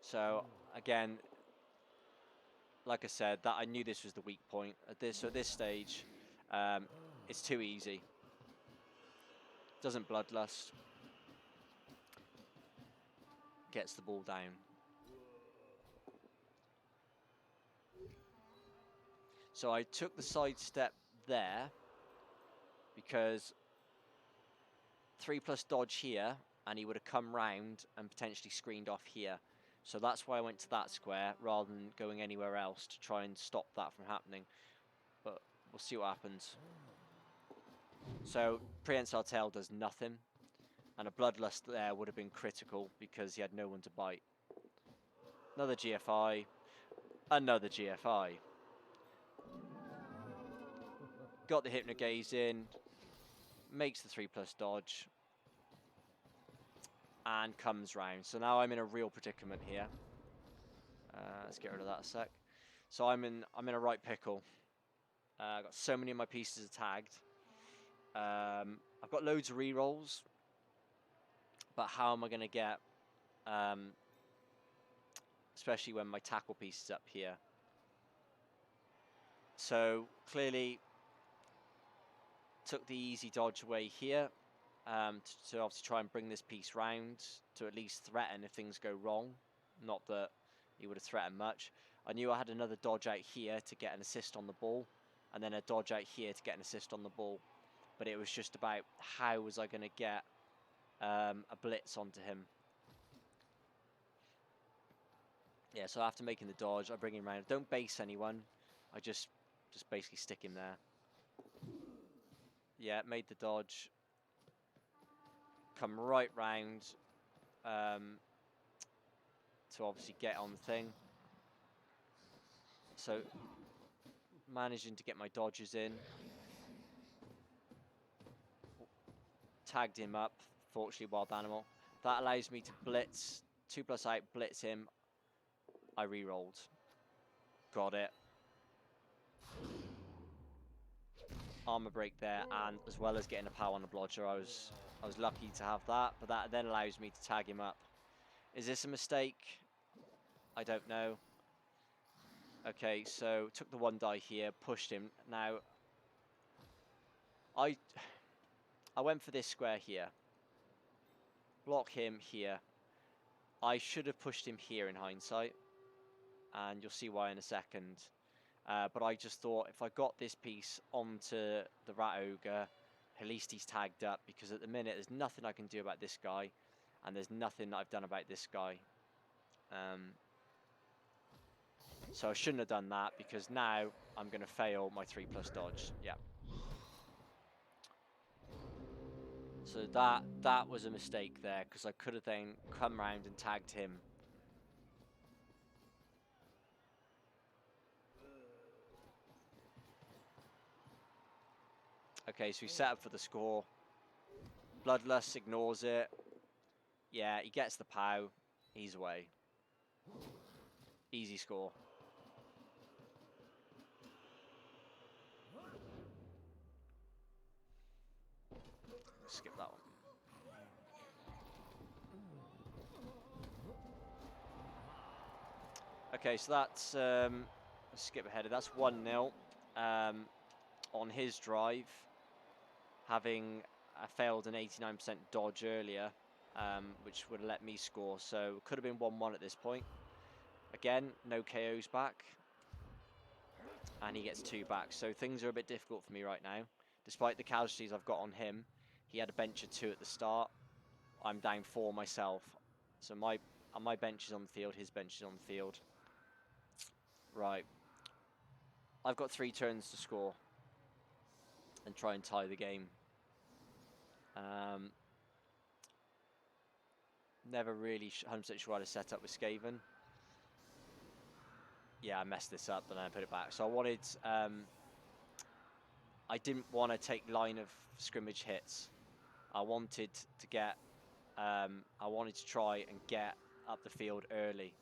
So again, like I said, that I knew this was the weak point. At this stage, it's too easy. Doesn't bloodlust. Gets the ball down. So I took the sidestep there because 3+ dodge here, and he would have come round and potentially screened off here. So that's why I went to that square rather than going anywhere else to try and stop that from happening. But we'll see what happens. So Prehensile Tail does nothing, and a Bloodlust there would have been critical because he had no one to bite. Another GFI, another GFI. Got the Hypnogaze in, makes the 3+ dodge, and comes round. So now I'm in a real predicament here. Let's get rid of that a sec. So I'm in a right pickle. I've got so many of my pieces tagged. I've got loads of rerolls, but how am I going to get, especially when my tackle piece is up here? So clearly took the easy dodge away here to obviously try and bring this piece round to at least threaten if things go wrong. Not that he would have threatened much. I knew I had another dodge out here to get an assist on the ball, and then a dodge out here to get an assist on the ball. But it was just about how was I going to get a blitz onto him. Yeah, so after making the dodge, I bring him around. Don't base anyone. I just basically stick him there. Yeah, made the dodge. Come right round to obviously get on the thing. So managing to get my dodges in. Tagged him up, fortunately Wild Animal. That allows me to blitz, 2+ out, blitz him. I re-rolled. Got it. Armor break there, and as well as getting a power on the blodger, I was lucky to have that, but that then allows me to tag him up. Is this a mistake? I don't know. Okay, so took the 1-die here, pushed him. Now, I went for this square here. Block him here. I should have pushed him here in hindsight, and you'll see why in a second. But I just thought if I got this piece onto the Rat Ogre, at least he's tagged up, because at the minute there's nothing I can do about this guy, and there's nothing that I've done about this guy. So I shouldn't have done that, because now I'm going to fail my 3+ dodge. Yeah. So that was a mistake there, because I could have then come round and tagged him. Okay, so he set up for the score. Bloodlust ignores it. Yeah, he gets the POW. He's away. Easy score. Skip that one. Okay, so that's skip ahead. That's 1-0 on his drive, having failed an 89% dodge earlier, which would have let me score. So it could have been 1-1 at this point. Again, no KOs back, and he gets 2 back. So things are a bit difficult for me right now. Despite the casualties I've got on him, he had a bench of 2 at the start. I'm down 4 myself. So my bench is on the field, his bench is on the field. Right. I've got 3 turns to score and try and tie the game. Never really 100% sure how to set up with Skaven. Yeah, I messed this up and then I put it back. So I wanted, I didn't want to take line of scrimmage hits. I wanted to get, I wanted to try and get up the field early,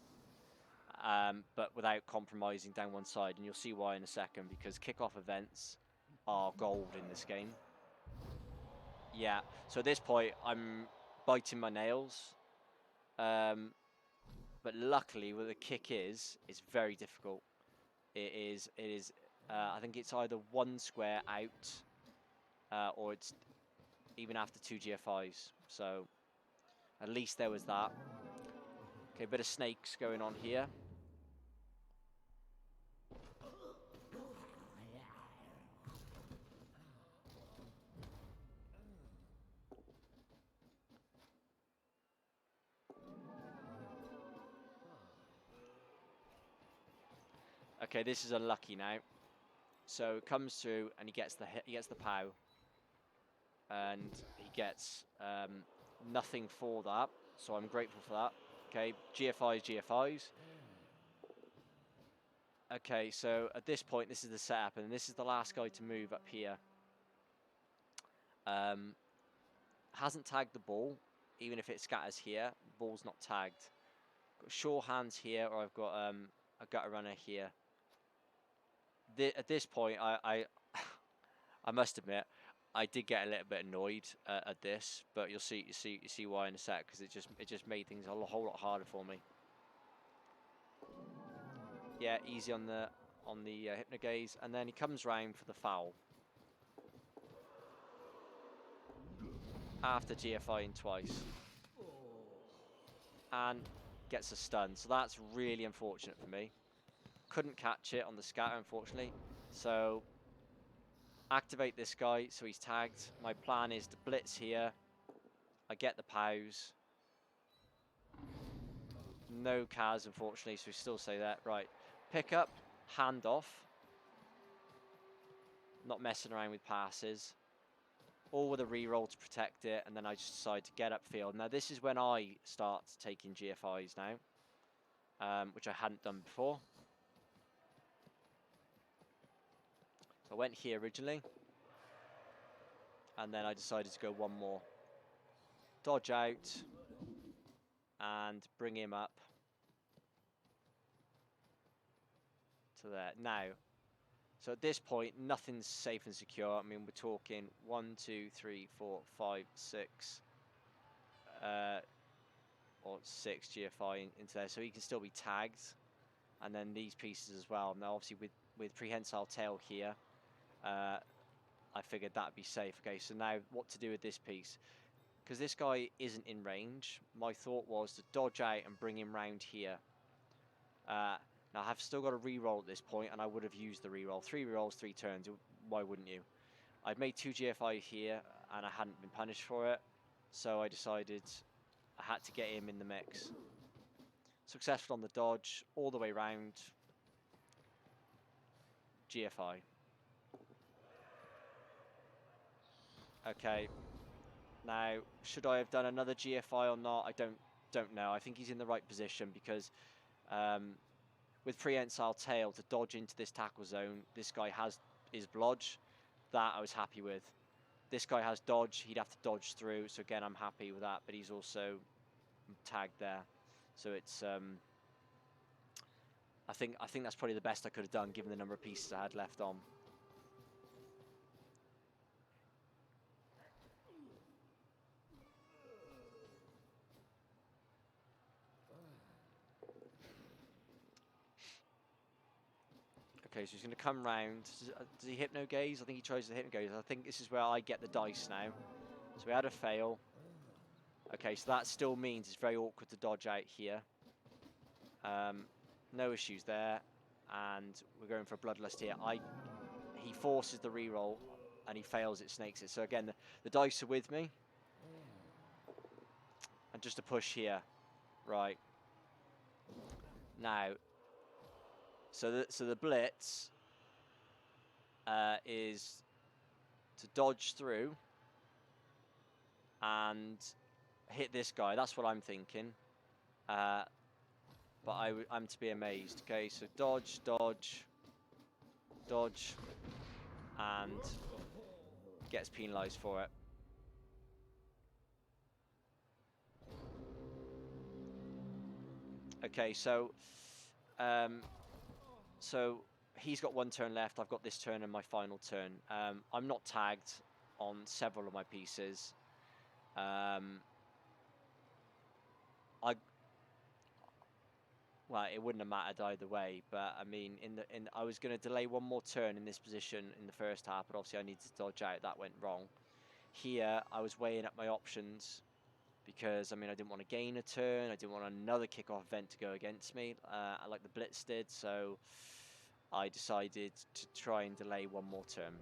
but without compromising down one side. And you'll see why in a second, because kickoff events are gold in this game. Yeah, so at this point, I'm biting my nails. But luckily, where the kick is, it's very difficult. It is. I think it's either 1 square out, or it's even after 2 GFIs. So at least there was that. Okay, a bit of snakes going on here. Okay, this is unlucky now. So it comes through and he gets the POW, and he gets nothing for that. So I'm grateful for that. Okay, GFIs. Okay, so at this point, this is the setup, and this is the last guy to move up here. Hasn't tagged the ball, even if it scatters here. The ball's not tagged. Got sure hands here, or I've got a gutter runner here. At this point, I must admit, I did get a little bit annoyed at this, but you'll see why in a sec, because it just made things a whole lot harder for me. Yeah, easy on the hypnogaze, and then he comes round for the foul after GFIing twice, and gets a stun. So that's really unfortunate for me. Couldn't catch it on the scatter, unfortunately. So activate this guy, so he's tagged. My plan is to blitz here. I get the POWs. No Kaz, unfortunately, so we still say that. Right, pick up, hand off. Not messing around with passes. All with a reroll to protect it, and then I just decide to get upfield. Now this is when I start taking GFIs now, which I hadn't done before. So I went here originally, and then I decided to go one more. Dodge out, and bring him up to there. Now, so at this point, nothing's safe and secure. I mean, we're talking 1, 2, 3, 4, 5, 6, or 6 GFI into there, so he can still be tagged, and then these pieces as well. Now, obviously, with prehensile tail here, I figured that'd be safe. Okay, so now what to do with this piece? Because this guy isn't in range, my thought was to dodge out and bring him round here. Now, I've still got a reroll at this point, and I would have used the reroll. 3 rerolls, 3 turns. Why wouldn't you? I've made 2 GFI here, and I hadn't been punished for it, so I decided I had to get him in the mix. Successful on the dodge, all the way round. GFI. Okay. Now, should I have done another GFI or not? I don't know. I think he's in the right position because with prehensile tail to dodge into this tackle zone, this guy has his blodge. That I was happy with. This guy has dodge. He'd have to dodge through. So again, I'm happy with that. But he's also tagged there. So it's I think that's probably the best I could have done given the number of pieces I had left on. Okay, so he's going to come round. Does he hypno gaze? I think he tries to hypno gaze. I think this is where I get the dice now. So we had a fail. Okay, so that still means it's very awkward to dodge out here. No issues there. And we're going for a bloodlust here. He forces the reroll and he fails it, snakes it. So again, the dice are with me. And just a push here. Right. Now, so the blitz is to dodge through and hit this guy. That's what I'm thinking. But I'm to be amazed. Okay, so dodge, dodge, dodge, and gets penalised for it. Okay, so he's got one turn left. I've got this turn and my final turn. I'm not tagged on several of my pieces. Well, it wouldn't have mattered either way, but I mean, I was going to delay one more turn in this position in the first half, but obviously I needed to dodge out. That went wrong. Here, I was weighing up my options because, I mean, I didn't want to gain a turn. I didn't want another kickoff event to go against me, like the Blitz did, so I decided to try and delay one more turn.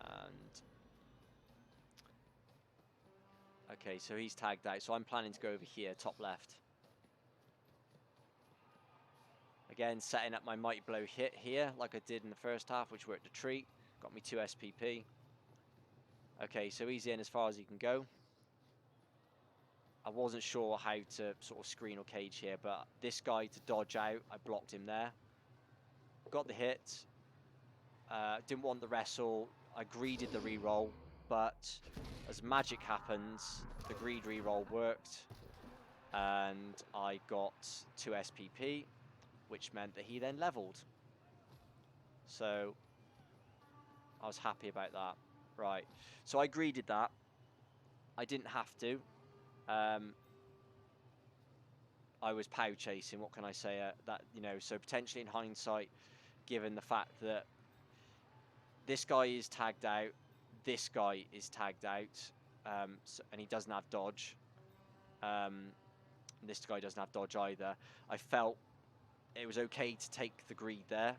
And okay, so he's tagged out, so I'm planning to go over here, top left. Again, setting up my Mighty Blow hit here, like I did in the first half, which worked a treat. Got me 2 SPP. Okay, so he's in as far as he can go. I wasn't sure how to sort of screen or cage here, but this guy to dodge out, I blocked him there. Got the hit. Didn't want the wrestle. I greeded the reroll, but as magic happens, the greed reroll worked, and I got 2 SPP. Which meant that he then leveled. So I was happy about that. Right. So I greeded that. I didn't have to. I was POW chasing. What can I say? That, you know, so potentially in hindsight, given the fact that this guy is tagged out, this guy is tagged out, and he doesn't have dodge. This guy doesn't have dodge either. I felt it was okay to take the greed there,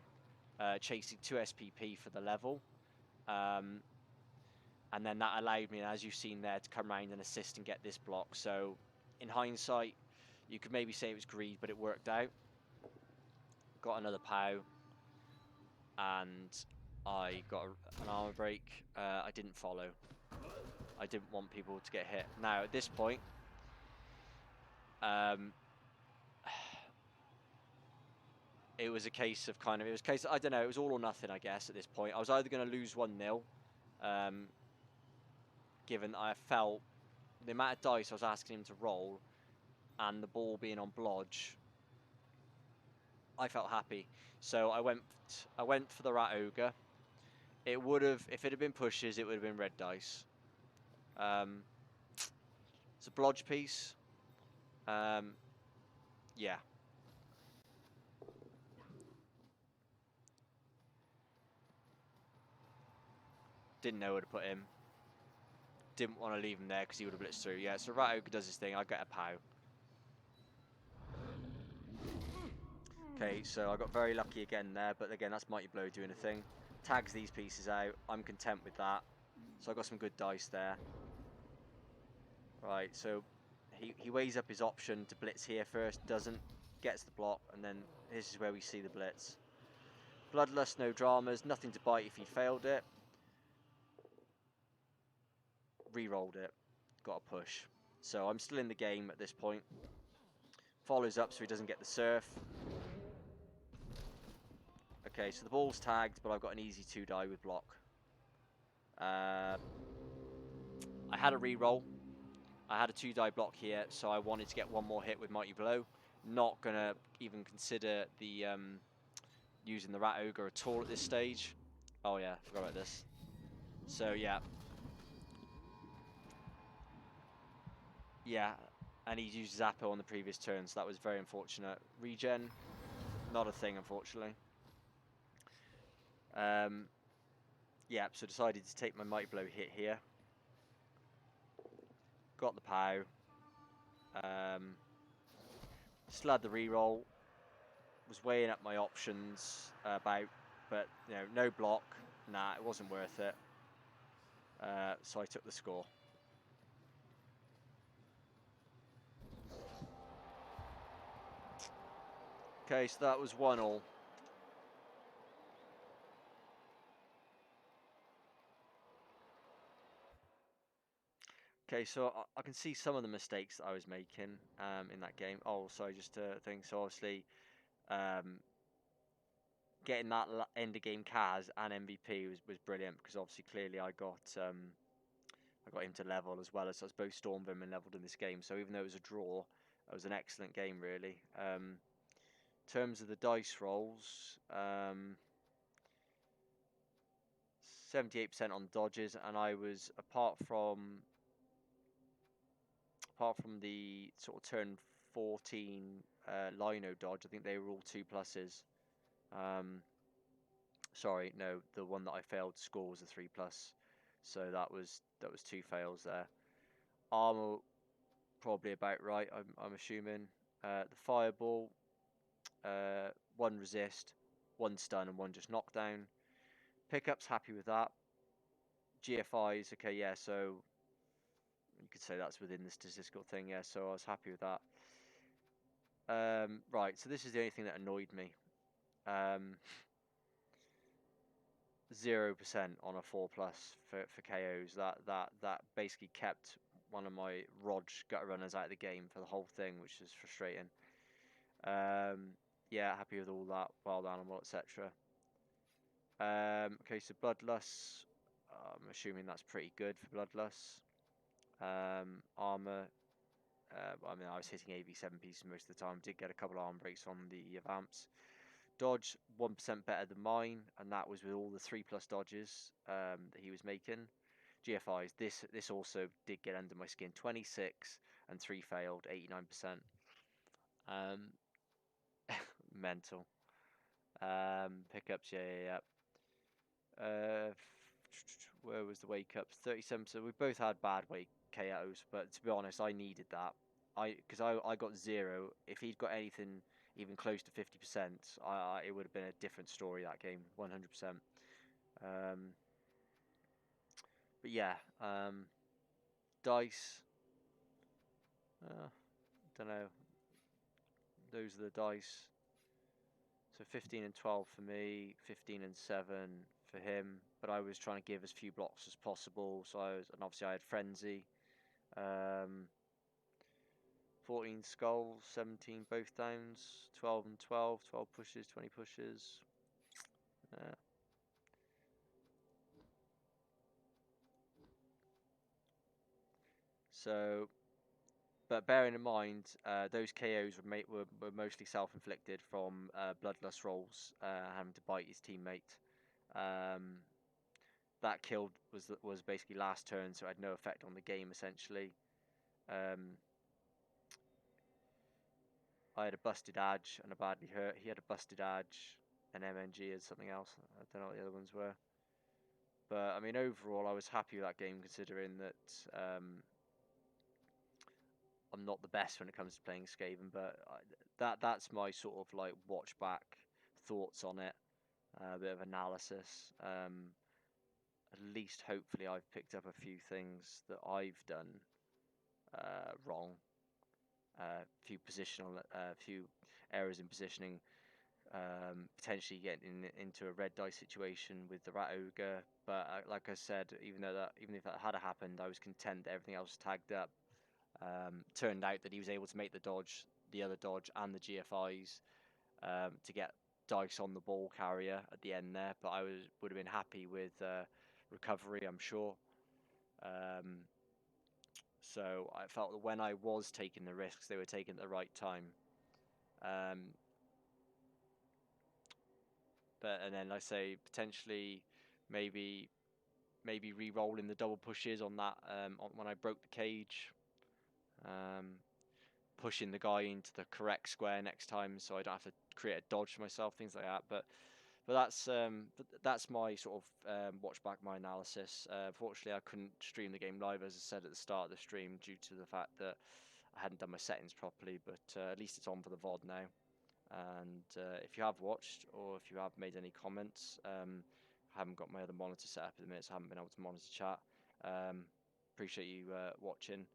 chasing 2 SPP for the level. And then that allowed me, as you've seen there, to come around and assist and get this block. So in hindsight, you could maybe say it was greed, but it worked out. Got another POW. And I got an armor break. I didn't follow. I didn't want people to get hit. Now, at this point, it was a case of I don't know, it was all or nothing, I guess, at this point. I was either going to lose 1-0, given I felt the amount of dice I was asking him to roll and the ball being on blodge, I felt happy. So I went for the Rat Ogre. It would have, if it had been pushes, it would have been red dice. It's a blodge piece. Yeah. Didn't know where to put him. Didn't want to leave him there because he would have blitzed through. Yeah, so Rat Ogre does his thing. I get a POW. Okay, so I got very lucky again there, but again, that's Mighty Blow doing a thing. Tags these pieces out. I'm content with that. So I got some good dice there. Right, so he weighs up his option to blitz here first, doesn't, gets the block, and then this is where we see the blitz. Bloodlust, no dramas, nothing to bite if he failed it. Re-rolled it, got a push. So I'm still in the game at this point. Follows up so he doesn't get the surf. Okay, so the ball's tagged, but I've got an easy 2-die with block. I had a re-roll. I had a 2-die block here, so I wanted to get one more hit with Mighty Blow. Not going to even consider the using the Rat Ogre at all at this stage. Oh yeah, forgot about this. So yeah. Yeah, and he used Zappo on the previous turn, so that was very unfortunate. Regen, not a thing, unfortunately. Yeah, so decided to take my Mighty Blow hit here. Got the POW. Still had the reroll. Was weighing up my options about, but you know, no block. Nah, it wasn't worth it. So I took the score. Okay, so that was 1-1. Okay, so I can see some of the mistakes that I was making in that game. Oh, sorry, just a thing. So obviously, getting that end of game Kaz and MVP was brilliant because obviously clearly I got him to level as well as us both Stormvermin leveled in this game. So even though it was a draw, it was an excellent game really. In terms of the dice rolls, 78% on dodges, and I was apart from the sort of turn 14 Lino dodge, I think they were all 2+s. Sorry, no, the one that I failed to score was a 3+. So that was 2 fails there. Armor probably about right, I'm assuming. The fireball, 1 resist, 1 stun, and 1 just knockdown. Pickups, happy with that. GFIs, okay, yeah, so you could say that's within the statistical thing, yeah, so I was happy with that. Right, so this is the only thing that annoyed me. 0% on a 4+ for KOs. That basically kept one of my Rog gutter runners out of the game for the whole thing, which is frustrating. Yeah, happy with all that, wild animal, etc. Okay, so Bloodlust, I'm assuming that's pretty good for Bloodlust. Armor, I mean, I was hitting AV7 pieces most of the time. Did get a couple of arm breaks on the Vamps. Dodge 1% better than mine, and that was with all the 3+ dodges that he was making. GFIs, this also did get under my skin. 26 and 3 failed, 89%. Mental. Pickups, yeah. Where was the wake ups? 37. So we both had bad wake KOs, but to be honest, I needed that. Because I got 0. If he'd got anything even close to 50%, it would have been a different story that game, 100%. But yeah, dice. Don't know. Those are the dice. So 15 and 12 for me, 15 and 7 for him. But I was trying to give as few blocks as possible. So and obviously I had frenzy. 14 skulls, 17 both downs, 12 and 12, 12 pushes, 20 pushes. So, but bearing in mind, those KOs were mostly self-inflicted from Bloodlust rolls, having to bite his teammate. That kill was basically last turn, so it had no effect on the game essentially. I had a busted Adge and a badly hurt. He had a busted Adge, an MNG, and something else. I don't know what the other ones were. But I mean, overall, I was happy with that game, considering that I'm not the best when it comes to playing Skaven. But that's my sort of like watch back thoughts on it, a bit of analysis. At least, hopefully, I've picked up a few things that I've done wrong few positional, few errors in positioning, potentially getting into a red die situation with the Rat Ogre. But like I said, even if that had happened, I was content that everything else was tagged up. Turned out that he was able to make the dodge, the other dodge, and the GFIs to get dice on the ball carrier at the end there. But I would have been happy with recovery, I'm sure. So I felt that when I was taking the risks, they were taken at the right time. But and then I say potentially maybe re-rolling the double pushes on that when I broke the cage, pushing the guy into the correct square next time so I don't have to create a dodge for myself, things like that. But that's my sort of watch back my analysis. Fortunately, I couldn't stream the game live, as I said at the start of the stream, due to the fact that I hadn't done my settings properly. But at least it's on for the VOD now. And if you have watched or if you have made any comments, I haven't got my other monitor set up at the minute, so I haven't been able to monitor chat. Appreciate you watching.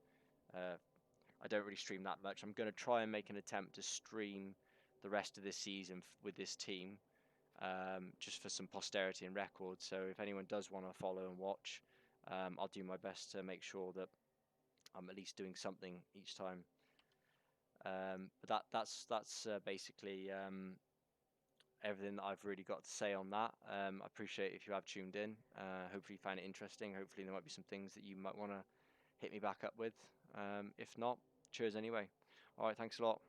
I don't really stream that much. I'm going to try and make an attempt to stream the rest of this season with this team, just for some posterity and record. So if anyone does want to follow and watch, I'll do my best to make sure that I'm at least doing something each time. But that's basically everything that I've really got to say on that. I appreciate if you have tuned in. Hopefully you find it interesting. Hopefully there might be some things that you might want to hit me back up with. If not, cheers anyway. All right, thanks a lot.